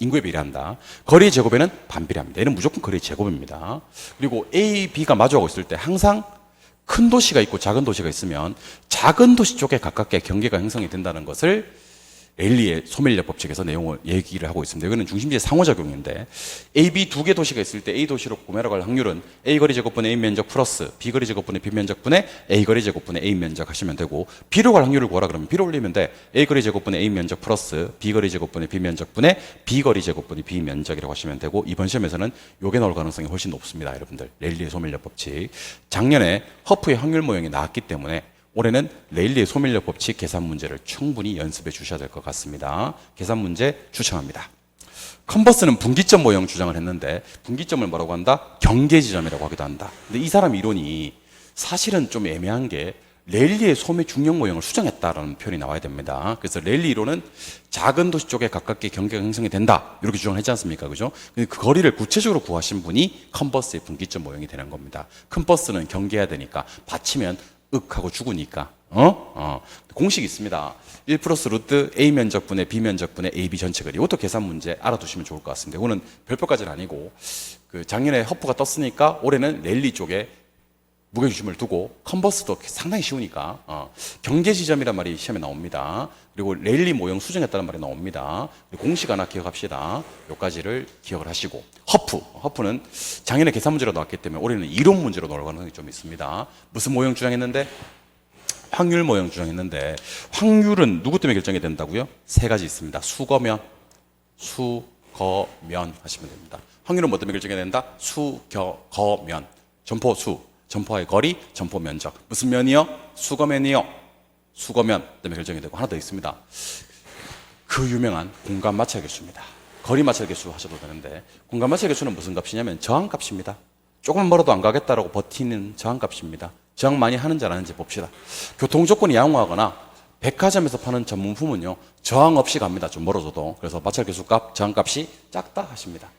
인구에 비례한다. 거리의 제곱에는 반비례합니다. 얘는 무조건 거리의 제곱입니다. 그리고 A, B가 마주하고 있을 때 항상 큰 도시가 있고 작은 도시가 있으면 작은 도시 쪽에 가깝게 경계가 형성이 된다는 것을 랠리의 소매인력 법칙에서 내용을 얘기를 하고 있습니다. 이거는 중심지의 상호작용인데 A, B 2개 도시가 있을 때 A 도시로 구매하러 갈 확률은 A 거리 제곱분의 A 면적 플러스 B 거리 제곱분의 B 면적분의 A 거리 제곱분의 A 면적 하시면 되고 B로 갈 확률을 구하라 그러면 B로 올리면 돼. A 거리 제곱분의 A 면적 플러스 B 거리 제곱분의 B 면적분의 B 거리 제곱분의 B 면적이라고 하시면 되고 이번 시험에서는 요게 나올 가능성이 훨씬 높습니다. 여러분들 랠리의 소매인력 법칙 작년에 허프의 확률 모형이 나왔기 때문에 올해는 랠리의 소매인력 법칙 계산 문제를 충분히 연습해 주셔야 될 것 같습니다. 계산 문제 추천합니다. 컨버스는 분기점 모형 주장을 했는데 분기점을 뭐라고 한다? 경계 지점이라고 하기도 한다. 근데 이 사람 이론이 사실은 좀 애매한 게 랠리의 소매 중력 모형을 수정했다라는 표현이 나와야 됩니다. 그래서 랠리로는 작은 도시 쪽에 가깝게 경계가 형성이 된다 이렇게 주장했지 않습니까? 그죠? 근데 그 거리를 구체적으로 구하신 분이 컨버스의 분기점 모형이 되는 겁니다. 큰 버스는 경계해야 되니까 받치면 하고 죽으니까 공식이 있습니다. 1 플러스 루트 A 면적분의 B 면적분의 AB 전체 거리. 이것도 계산 문제 알아두시면 좋을 것 같습니다. 이거는 별표까지는 아니고 그 작년에 허프가 떴으니까 올해는 랠리 쪽에 무게중심을 두고 컨버스도 상당히 쉬우니까 경계 지점이란 말이 시험에 나옵니다. 그리고 랠리 모형 수정했다는 말이 나옵니다. 공식 하나 기억합시다. 요까지를 기억을 하시고 허프는 작년에 계산 문제로 나왔기 때문에 올해는 이론 문제로 나올 가능성이 좀 있습니다. 무슨 모형 주장했는데? 확률 모형 주장했는데 확률은 누구 때문에 결정이 된다고요? 세 가지 있습니다. 수거면 하시면 됩니다. 확률은 뭐 때문에 결정이 된다? 거면 점포수 점포와의 거리, 점포 면적. 무슨 면이요? 수거면이요. 수거면 때문에 결정이 되고 하나 더 있습니다. 그 유명한 공간 마찰 개수입니다. 거리 마찰 개수 하셔도 되는데 공간 마찰 개수는 무슨 값이냐면 저항값입니다. 조금 멀어도 안 가겠다라고 버티는 저항값입니다. 저항 많이 하는지 안 하는지 봅시다. 교통 조건이 양호하거나 백화점에서 파는 전문품은요 저항 없이 갑니다. 좀 멀어져도. 그래서 마찰 개수값, 저항값이 작다 하십니다.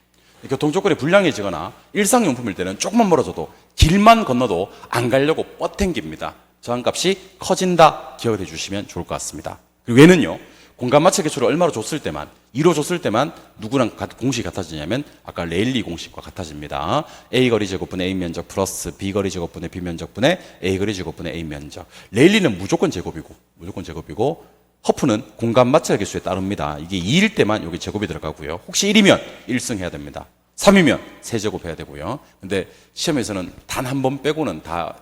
교통 조건이 불량해지거나 일상용품일 때는 조금만 멀어져도 길만 건너도 안 가려고 뻗탱깁니다. 저항값이 커진다 기억해 주시면 좋을 것 같습니다. 그리고 얘는요 공간 마찰 개수를 얼마로 줬을 때만 2로 줬을 때만 누구랑 공식이 같아지냐면 아까 랠리 공식과 같아집니다. A 거리 제곱분의 A 면적 플러스 B 거리 제곱분의 B 면적분의 A 거리 제곱분의 A 면적. 랠리는 무조건 제곱이고 허프는 공간 마찰 개수에 따릅니다. 이게 2일 때만 여기 제곱이 들어가고요. 혹시 1이면 1승 해야 됩니다. 3이면 3제곱 해야 되고요. 근데 시험에서는 단 한 번 빼고는 다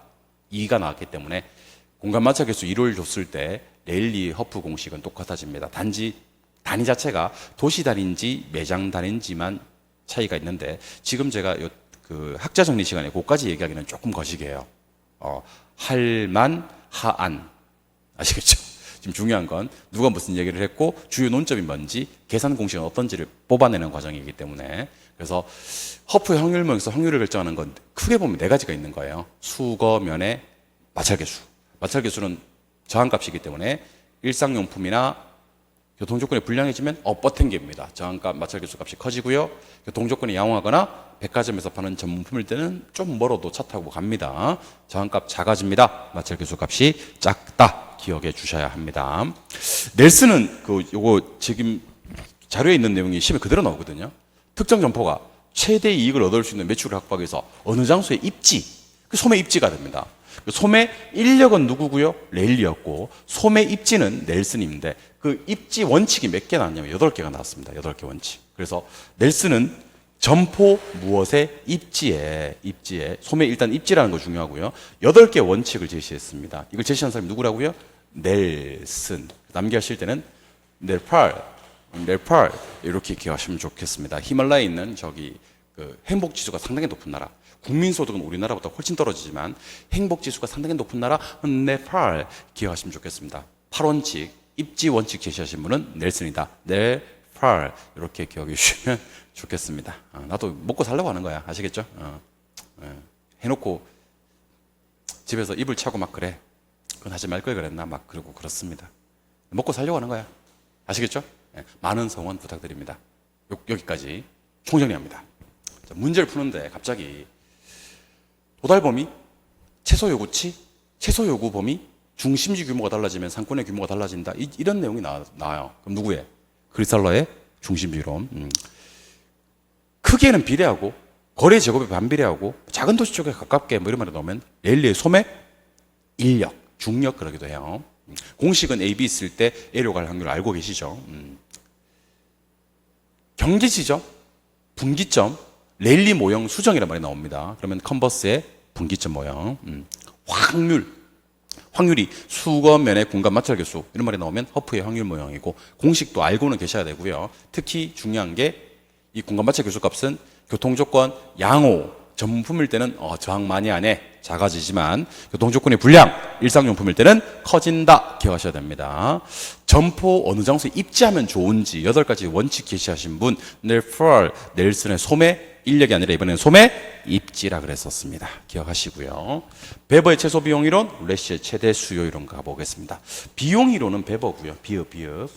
2가 나왔기 때문에 공간 마찰 개수 1을 줬을 때 랠리 허프 공식은 똑같아집니다. 단지 단위 자체가 도시 단위인지 매장 단위인지만 차이가 있는데 지금 제가 그 학자 정리 시간에 그것까지 얘기하기는 조금 거시기해요. 할만 하안 아시겠죠? 지금 중요한 건 누가 무슨 얘기를 했고 주요 논점이 뭔지 계산 공식은 어떤지를 뽑아내는 과정이기 때문에 그래서 허프의 확률모에서 확률을 결정하는 건 크게 보면 네 가지가 있는 거예요. 수거면의 마찰계수. 마찰계수는 저항값이기 때문에 일상용품이나 교통조건이 불량해지면 뻗탱기입니다. 저항값, 마찰계수 값이 커지고요. 교통조건이 양호하거나 백화점에서 파는 전문품일 때는 좀 멀어도 차 타고 갑니다. 저항값 작아집니다. 마찰계수 값이 작다. 기억해 주셔야 합니다. 넬슨은 요거 지금 자료에 있는 내용이 시험에 그대로 나오거든요. 특정 점포가 최대 이익을 얻을 수 있는 매출을 확보하기 위해서 어느 장소에 입지, 그 소매 입지가 됩니다. 소매 인력은 누구고요? 랠리였고 소매 입지는 넬슨인데 그 입지 원칙이 몇 개 나왔냐면 8개가 나왔습니다. 8개 원칙. 그래서 넬슨은 점포 무엇의 입지에 소매 일단 입지라는 거 중요하고요. 8개 원칙을 제시했습니다. 이걸 제시한 사람이 누구라고요? 넬슨. 남기하실 때는 넬팔 이렇게 기억하시면 좋겠습니다. 히말라야에 있는 그 행복 지수가 상당히 높은 나라. 국민 소득은 우리나라보다 훨씬 떨어지지만 행복 지수가 상당히 높은 나라 네팔 기억하시면 좋겠습니다. 8원칙 입지 원칙 제시하신 분은 넬슨이다. 네팔 이렇게 기억해 주시면 좋겠습니다. 나도 먹고 살려고 하는 거야. 아시겠죠? 해놓고 집에서 입을 차고 막 그래. 그건 하지 말 걸 그랬나? 막 그러고 그렇습니다. 먹고 살려고 하는 거야. 아시겠죠? 많은 성원 부탁드립니다. 여기까지 총정리합니다. 자, 문제를 푸는데 갑자기 도달 범위, 최소 요구치, 최소 요구 범위, 중심지 규모가 달라지면 상권의 규모가 달라진다. 이런 내용이 나와요. 그럼 누구의? 그리살러의 중심지론. 크기에는 비례하고 거래 제곱에 반비례하고 작은 도시 쪽에 가깝게 뭐 이런 말이 나오면 랠리의 소매, 인력, 중력 그러기도 해요. 공식은 A, B 있을 때 A로 갈 확률을 알고 계시죠. 경계 지점, 분기점, 랠리 모형 수정이라는 말이 나옵니다. 그러면 컨버스의 분기점 모형. 확률이 수거면의 공간 마찰 개수 이런 말이 나오면 허프의 확률 모형이고 공식도 알고는 계셔야 되고요. 특히 중요한 게 이 공간 마찰 개수 값은 교통조건 양호 전문품일 때는 저항 많이 안 해 작아지지만 교통조건이 불량 일상용품일 때는 커진다 기억하셔야 됩니다. 점포 어느 장소에 입지하면 좋은지 8가지 원칙 제시하신 분 넬슨의 소매 인력이 아니라 이번에는 소매 입지라 그랬었습니다. 기억하시고요. 베버의 최소 비용 이론, 래쉬의 최대 수요 이론 가보겠습니다. 비용 이론은 베버고요. 비읍.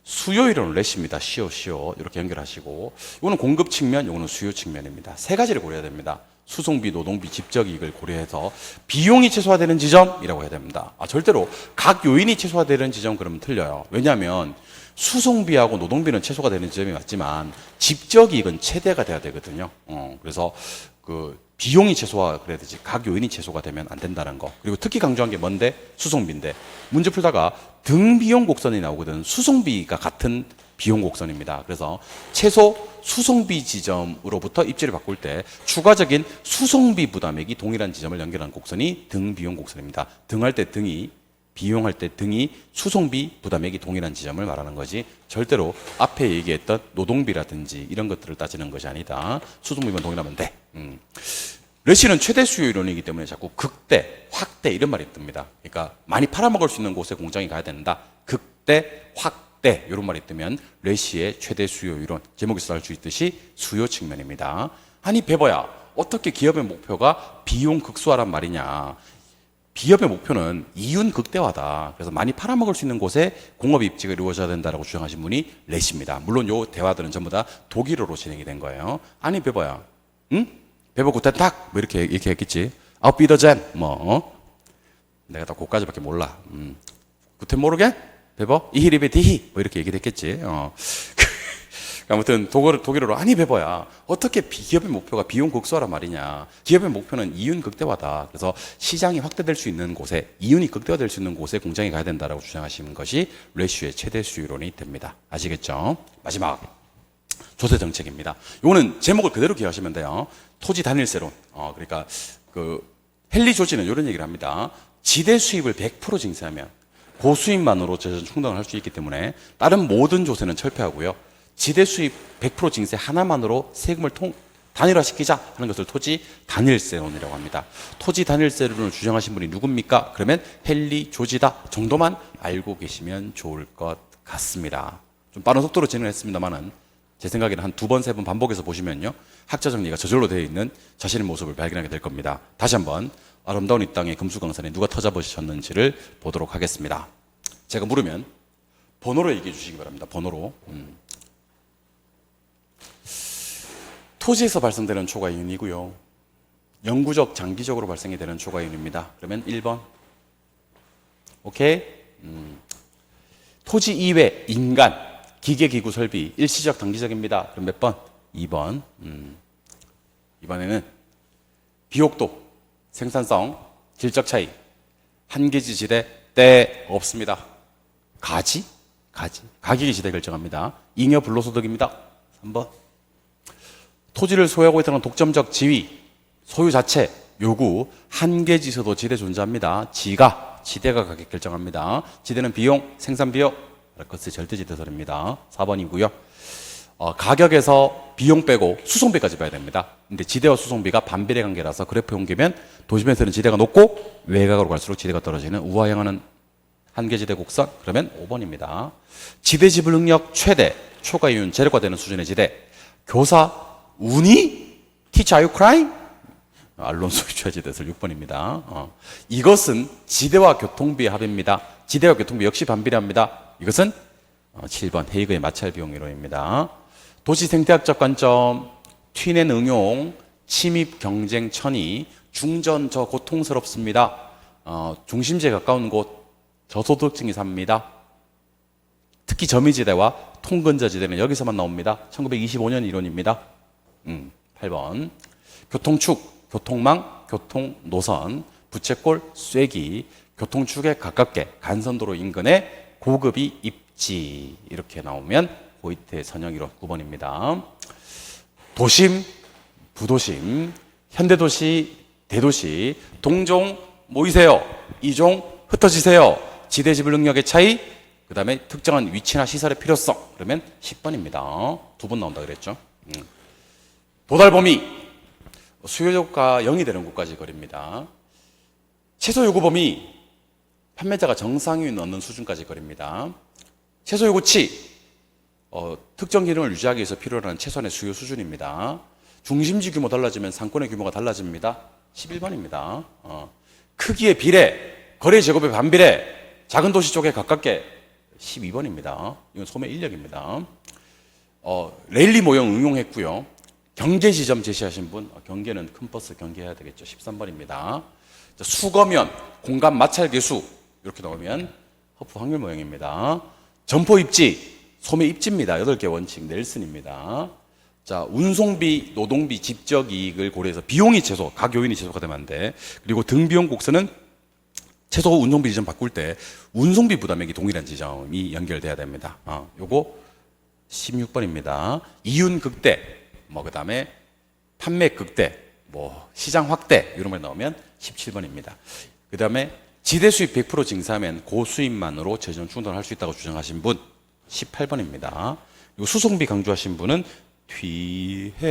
수요 이론은 래쉬입니다. 시오 이렇게 연결하시고, 이거는 공급 측면, 이거는 수요 측면입니다. 세 가지를 고려해야 됩니다. 수송비, 노동비, 집적 이익을 고려해서 비용이 최소화되는 지점이라고 해야 됩니다. 절대로 각 요인이 최소화되는 지점 그러면 틀려요. 왜냐하면 수송비하고 노동비는 최소가 되는 지점이 맞지만 집적 이익은 최대가 돼야 되거든요. 그래서 그 비용이 최소화 그래야 되지 각 요인이 최소가 되면 안 된다는 거. 그리고 특히 강조한 게 뭔데? 수송비인데 문제 풀다가 등 비용 곡선이 나오거든. 수송비가 같은 비용 곡선입니다. 그래서 최소 수송비 지점으로부터 입지를 바꿀 때 추가적인 수송비 부담액이 동일한 지점을 연결하는 곡선이 등 비용 곡선입니다. 등할 때 등이, 비용할 때 등이 수송비 부담액이 동일한 지점을 말하는 거지, 절대로 앞에 얘기했던 노동비라든지 이런 것들을 따지는 것이 아니다. 수송비만 동일하면 돼. 래쉬는 최대 수요 이론이기 때문에 자꾸 극대, 확대 이런 말이 뜹니다. 그러니까 많이 팔아먹을 수 있는 곳에 공장이 가야 된다. 극대, 확대 이런 말이 뜨면 래쉬의 최대 수요 이론, 제목에서 알 수 있듯이 수요 측면입니다. 아니 베버야, 어떻게 기업의 목표가 비용 극소화란 말이냐. 기업의 목표는 이윤 극대화다. 그래서 많이 팔아먹을 수 있는 곳에 공업 입지가 이루어져야 된다라고 주장하신 분이 래쉬입니다. 물론 요 대화들은 전부 다 독일어로 진행이 된 거예요. 아니 베버야, 응? 베버 구텐탁 뭐 이렇게 했겠지. 아웃비더젠 내가 다 그까지밖에 몰라. 구텐 모르게 베버 이히리베 디히 뭐 이렇게 얘기했겠지. 아무튼 독일어로 아니 베버야, 어떻게 기업의 목표가 비용 극소화란 말이냐. 기업의 목표는 이윤 극대화다. 그래서 시장이 확대될 수 있는 곳에, 이윤이 극대화될 수 있는 곳에 공장이 가야 된다라고 주장하시는 것이 래쉬의 최대 수요론이 됩니다. 아시겠죠? 마지막 조세 정책입니다. 이거는 제목을 그대로 기억하시면 돼요. 토지 단일세론. 그러니까 그 헨리 조지는 이런 얘기를 합니다. 지대 수입을 100% 징수하면 고수입만으로 재정 충당을 할 수 있기 때문에 다른 모든 조세는 철폐하고요. 지대 수입 100% 징세 하나만으로 세금을 단일화시키자 하는 것을 토지 단일세론이라고 합니다. 토지 단일세론을 주장하신 분이 누굽니까? 그러면 헨리 조지다 정도만 알고 계시면 좋을 것 같습니다. 좀 빠른 속도로 진행했습니다만은 제 생각에는 한 2번, 3번 반복해서 보시면요, 학자 정리가 저절로 되어 있는 자신의 모습을 발견하게 될 겁니다. 다시 한번 아름다운 이 땅의 금수강산에 누가 터잡으셨는지를 보도록 하겠습니다. 제가 물으면 번호로 얘기해 주시기 바랍니다. 번호로. 토지에서 발생되는 초과이윤이고요. 영구적, 장기적으로 발생이 되는 초과이윤입니다. 그러면 1번. 오케이? 토지 이외, 인간, 기계, 기구, 설비, 일시적, 단기적입니다. 그럼 몇 번? 2번. 이번에는 비옥도, 생산성, 질적 차이, 한계지 지대, 때 없습니다. 가격이 지대 결정합니다. 잉여 불로소득입니다. 3번. 토지를 소유하고 있다는 독점적 지위, 소유 자체, 요구, 한계지수도 지대 존재합니다. 지대가 가격 결정합니다. 지대는 비용, 생산 비용, 그것이 절대지대설입니다. 4번이고요. 가격에서 비용 빼고 수송비까지 봐야 됩니다. 근데 지대와 수송비가 반비례 관계라서 그래프에 옮기면 도심에서는 지대가 높고 외곽으로 갈수록 지대가 떨어지는 우하향하는 한계지대 곡선, 그러면 5번입니다. 지대 지불 능력 최대, 초과이윤 제로가 되는 수준의 지대. 교사 운이? Teach, are you crying? 알론소 유치지대설 6번입니다. 이것은 지대와 교통비의 합입니다. 지대와 교통비 역시 반비례합니다. 이것은 7번 헤이그의 마찰 비용 이론입니다. 도시 생태학적 관점, 튀넷 응용, 침입 경쟁 천이, 중전 저 고통스럽습니다. 중심지에 가까운 곳 저소득층이 삽니다. 특히 점이지대와 통근저지대는 여기서만 나옵니다. 1925년 이론입니다. 8번 교통축, 교통망, 교통노선, 부채꼴, 쐐기, 교통축에 가깝게 간선도로 인근에 고급이 입지 이렇게 나오면 고이태 선형이론 9번입니다. 도심, 부도심, 현대도시, 대도시, 동종 모이세요, 이종 흩어지세요, 지대 지불 능력의 차이, 그 다음에 특정한 위치나 시설의 필요성, 그러면 10번입니다. 2번 나온다 그랬죠. 도달 범위, 수요가 0이 되는 곳까지 거리입니다. 최소 요구 범위, 판매자가 정상이 넣는 수준까지 거리입니다. 최소 요구치, 특정 기능을 유지하기 위해서 필요로 하는 최소한의 수요 수준입니다. 중심지 규모 달라지면 상권의 규모가 달라집니다. 11번입니다. 크기의 비례, 거래 제곱의 반비례, 작은 도시 쪽에 가깝게 12번입니다. 이건 소매 인력입니다. 레일리 모형 응용했고요. 경계 지점 제시하신 분, 경계는 큰 버스 경계해야 되겠죠. 13번입니다. 수거면, 공간 마찰 계수 이렇게 나오면 허프 확률 모형입니다. 점포 입지, 소매 입지입니다. 8개 원칙 넬슨입니다. 자, 운송비, 노동비, 집적 이익을 고려해서 비용이 최소, 각 요인이 최소가 되면 안 돼. 그리고 등비용 곡선은 최소 운송비 지점 바꿀 때 운송비 부담액이 동일한 지점이 연결돼야 됩니다. 요거 16번입니다. 이윤 극대, 그 다음에 판매 극대, 시장 확대 이런 말 나오면 17번입니다. 그 다음에 지대 수입 100% 증사하면 고수입만으로 재정 충당을 할 수 있다고 주장하신 분 18번입니다. 수송비 강조하신 분은 뒤헤베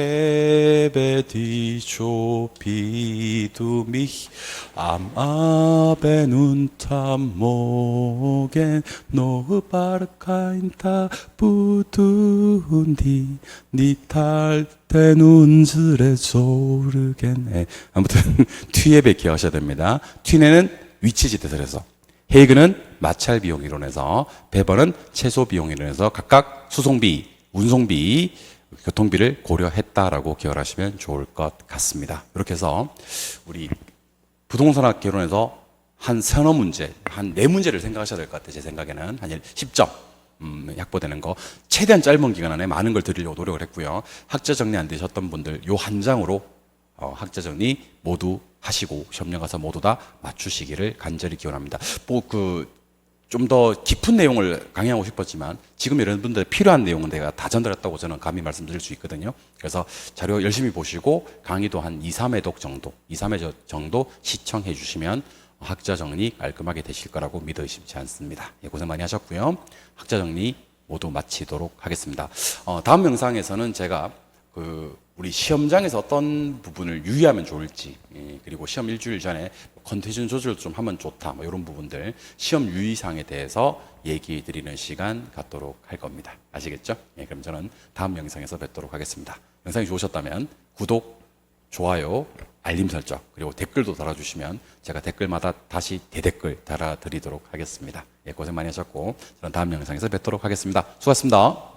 디조 비두미 암아베 눈탐모겐 노바르카인타 부둔디 니탈테 눈즈레 조르겐에 아무튼 튀에베 기억하셔야 됩니다. 튀네는 위치지대설에서 헤이그는 마찰 비용 이론에서 베버는 최소 비용 이론에서 각각 수송비, 운송비, 교통비를 고려했다라고 기억하시면 좋을 것 같습니다. 이렇게 해서 우리 부동산학 개론에서 한 서너 문제, 한 네 문제를 생각하셔야 될 것 같아요. 제 생각에는 한 10점 확보되는 거 최대한 짧은 기간 안에 많은 걸 드리려고 노력을 했고요. 학자 정리 안 되셨던 분들 요 한 장으로 학자 정리 모두 하시고 시험장 가서 모두 다 맞추시기를 간절히 기원합니다. 좀 더 깊은 내용을 강의하고 싶었지만 지금 여러분들 필요한 내용은 내가 다 전달했다고 저는 감히 말씀드릴 수 있거든요. 그래서 자료 열심히 보시고 강의도 한 2, 3회독 정도, 2, 3회 정도 시청해 주시면 학자 정리 깔끔하게 되실 거라고 믿어 의심치 않습니다. 예, 고생 많이 하셨고요. 학자 정리 모두 마치도록 하겠습니다. 다음 영상에서는 제가 우리 시험장에서 어떤 부분을 유의하면 좋을지, 그리고 시험 일주일 전에 컨디션 조절을 좀 하면 좋다, 이런 부분들 시험 유의사항에 대해서 얘기해 드리는 시간 갖도록 할 겁니다. 아시겠죠? 예, 그럼 저는 다음 영상에서 뵙도록 하겠습니다. 영상이 좋으셨다면 구독, 좋아요, 알림 설정, 그리고 댓글도 달아주시면 제가 댓글마다 다시 대댓글 달아드리도록 하겠습니다. 예, 고생 많이 하셨고 저는 다음 영상에서 뵙도록 하겠습니다. 수고하셨습니다.